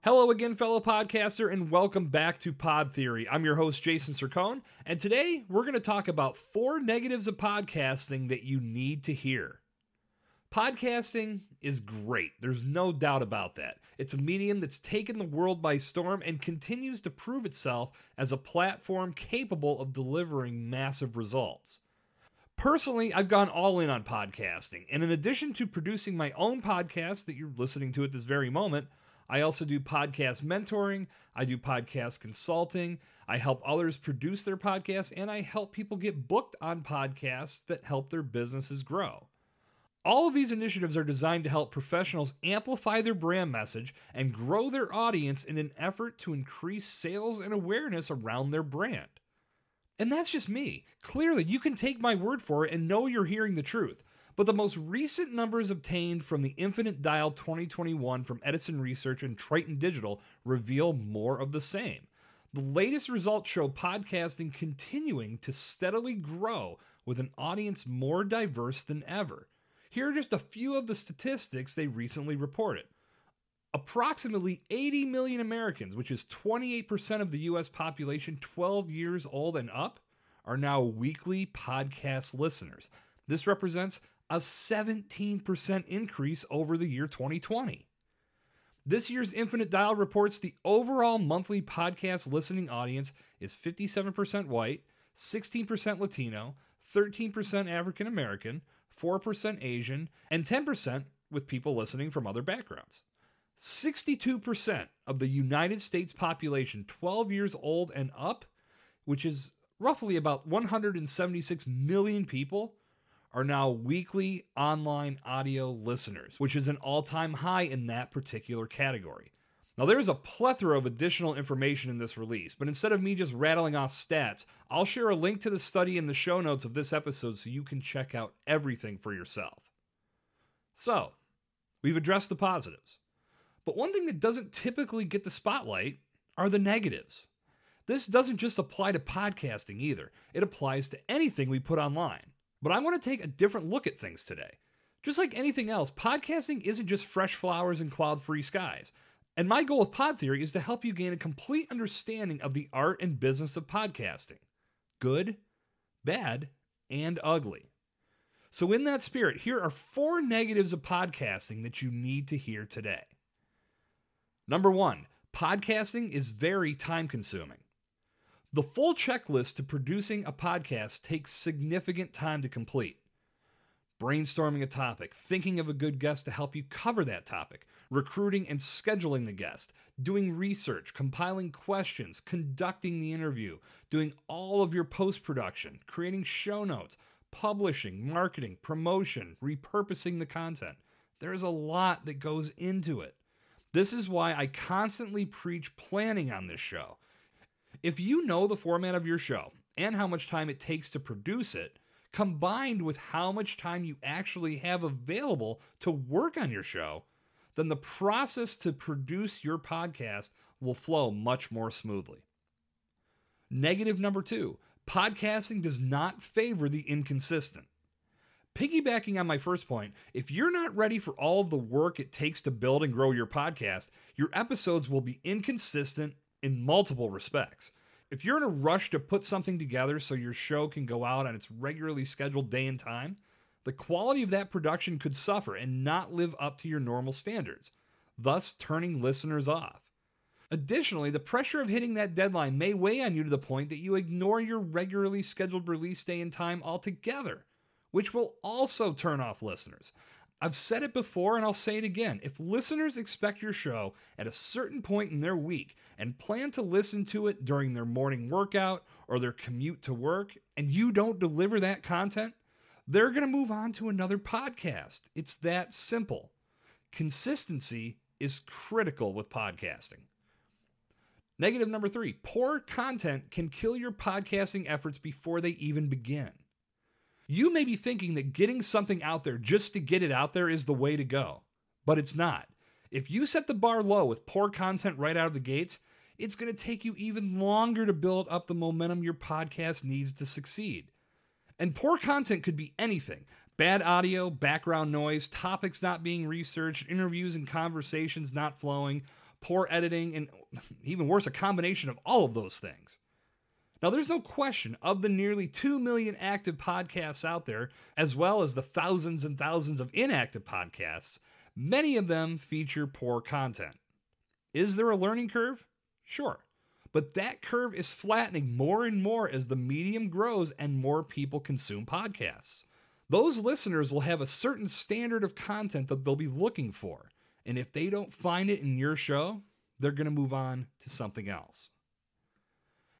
Hello again, fellow podcaster, and welcome back to Pod Theory. I'm your host, Jason Cercone, and today we're going to talk about 4 negatives of podcasting that you need to hear. Podcasting is great. There's no doubt about that. It's a medium that's taken the world by storm and continues to prove itself as a platform capable of delivering massive results. Personally, I've gone all in on podcasting, and in addition to producing my own podcast that you're listening to at this very moment, I also do podcast mentoring, I do podcast consulting, I help others produce their podcasts, and I help people get booked on podcasts that help their businesses grow. All of these initiatives are designed to help professionals amplify their brand message and grow their audience in an effort to increase sales and awareness around their brand. And that's just me. Clearly, you can take my word for it and know you're hearing the truth. But the most recent numbers obtained from the Infinite Dial 2021 from Edison Research and Triton Digital reveal more of the same. The latest results show podcasting continuing to steadily grow with an audience more diverse than ever. Here are just a few of the statistics they recently reported. Approximately 80 million Americans, which is 28% of the U.S. population 12 years old and up, are now weekly podcast listeners. This represents a 17% increase over the year 2020. This year's Infinite Dial reports the overall monthly podcast listening audience is 57% white, 16% Latino, 13% African American, 4% Asian, and 10% with people listening from other backgrounds. 62% of the United States population 12 years old and up, which is roughly about 176 million people, are now weekly online audio listeners, which is an all-time high in that particular category. Now, there's a plethora of additional information in this release, but instead of me just rattling off stats, I'll share a link to the study in the show notes of this episode so you can check out everything for yourself. So, we've addressed the positives. But one thing that doesn't typically get the spotlight are the negatives. This doesn't just apply to podcasting either. It applies to anything we put online. But I want to take a different look at things today. Just like anything else, podcasting isn't just fresh flowers and cloud-free skies. And my goal with Pod Theory is to help you gain a complete understanding of the art and business of podcasting. Good, bad, and ugly. So in that spirit, here are 4 negatives of podcasting that you need to hear today. Number 1, podcasting is very time-consuming. The full checklist to producing a podcast takes significant time to complete. Brainstorming a topic, thinking of a good guest to help you cover that topic, recruiting and scheduling the guest, doing research, compiling questions, conducting the interview, doing all of your post-production, creating show notes, publishing, marketing, promotion, repurposing the content. There's a lot that goes into it. This is why I constantly preach planning on this show. If you know the format of your show and how much time it takes to produce it, combined with how much time you actually have available to work on your show, then the process to produce your podcast will flow much more smoothly. Negative number 2, podcasting does not favor the inconsistent. Piggybacking on my first point, if you're not ready for all of the work it takes to build and grow your podcast, your episodes will be inconsistent in multiple respects. If you're in a rush to put something together so your show can go out on its regularly scheduled day and time, the quality of that production could suffer and not live up to your normal standards, thus turning listeners off. Additionally, the pressure of hitting that deadline may weigh on you to the point that you ignore your regularly scheduled release day and time altogether, which will also turn off listeners. I've said it before and I'll say it again. If listeners expect your show at a certain point in their week and plan to listen to it during their morning workout or their commute to work, and you don't deliver that content, they're going to move on to another podcast. It's that simple. Consistency is critical with podcasting. Negative number 3, poor content can kill your podcasting efforts before they even begin. You may be thinking that getting something out there just to get it out there is the way to go, but it's not. If you set the bar low with poor content right out of the gates, it's going to take you even longer to build up the momentum your podcast needs to succeed. And poor content could be anything. Bad audio, background noise, topics not being researched, interviews and conversations not flowing. poor editing, and even worse, a combination of all of those things. Now, there's no question of the nearly 2 million active podcasts out there, as well as the thousands and thousands of inactive podcasts, many of them feature poor content. Is there a learning curve? Sure. But that curve is flattening more and more as the medium grows and more people consume podcasts. Those listeners will have a certain standard of content that they'll be looking for. And if they don't find it in your show, they're going to move on to something else.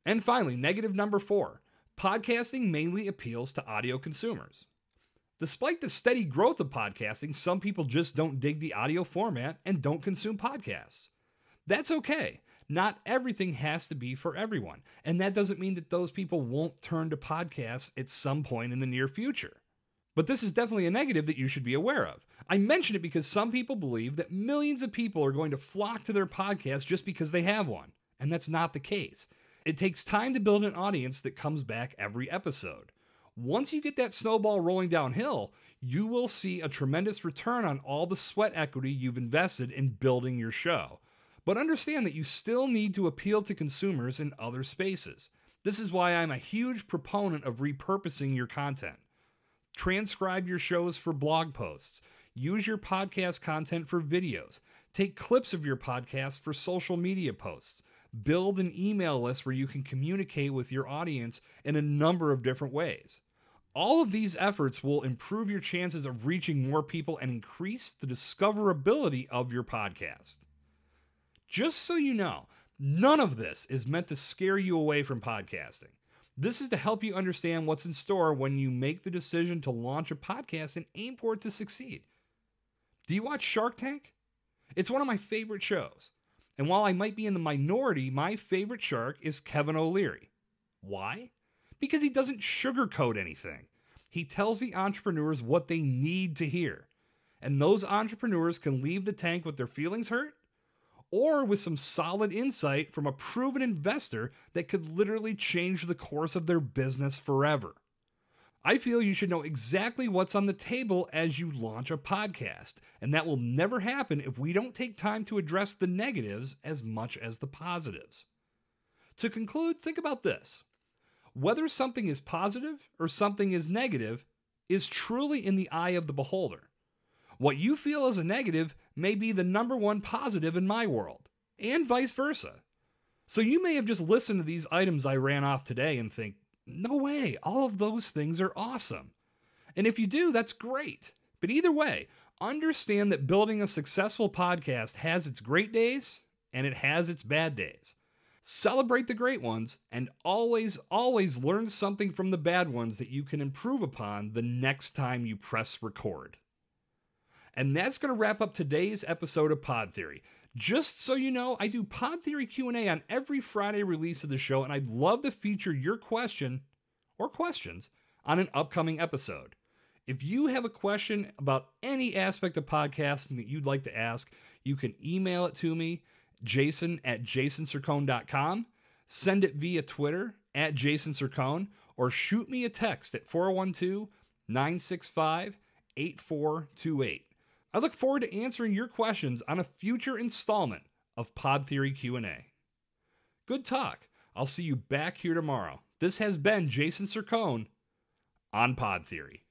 And finally, negative number 4, podcasting mainly appeals to audio consumers. Despite the steady growth of podcasting, some people just don't dig the audio format and don't consume podcasts. That's okay. Not everything has to be for everyone. And that doesn't mean that those people won't turn to podcasts at some point in the near future. But this is definitely a negative that you should be aware of. I mention it because some people believe that millions of people are going to flock to their podcast just because they have one. And that's not the case. It takes time to build an audience that comes back every episode. Once you get that snowball rolling downhill, you will see a tremendous return on all the sweat equity you've invested in building your show. But understand that you still need to appeal to consumers in other spaces. This is why I'm a huge proponent of repurposing your content. Transcribe your shows for blog posts. Use your podcast content for videos. Take clips of your podcast for social media posts. Build an email list where you can communicate with your audience in a number of different ways. All of these efforts will improve your chances of reaching more people and increase the discoverability of your podcast. Just so you know, none of this is meant to scare you away from podcasting. This is to help you understand what's in store when you make the decision to launch a podcast and aim for it to succeed. Do you watch Shark Tank? It's one of my favorite shows. And while I might be in the minority, my favorite shark is Kevin O'Leary. Why? Because he doesn't sugarcoat anything. He tells the entrepreneurs what they need to hear. And those entrepreneurs can leave the tank with their feelings hurt, or with some solid insight from a proven investor that could literally change the course of their business forever. I feel you should know exactly what's on the table as you launch a podcast, and that will never happen if we don't take time to address the negatives as much as the positives. To conclude, think about this. Whether something is positive or something is negative is truly in the eye of the beholder. What you feel as a negative may be the number one positive in my world, and vice versa. So you may have just listened to these items I ran off today and think, no way, all of those things are awesome. And if you do, that's great. But either way, understand that building a successful podcast has its great days and it has its bad days. Celebrate the great ones and always learn something from the bad ones that you can improve upon the next time you press record. And that's going to wrap up today's episode of Pod Theory. Just so you know, I do Pod Theory Q&A on every Friday release of the show, and I'd love to feature your question or questions on an upcoming episode. If you have a question about any aspect of podcasting that you'd like to ask, you can email it to me, jason@jasoncercone.com, send it via Twitter @jasoncercone, or shoot me a text at 412-965-8428. I look forward to answering your questions on a future installment of Pod Theory Q&A. Good talk. I'll see you back here tomorrow. This has been Jason Cercone on Pod Theory.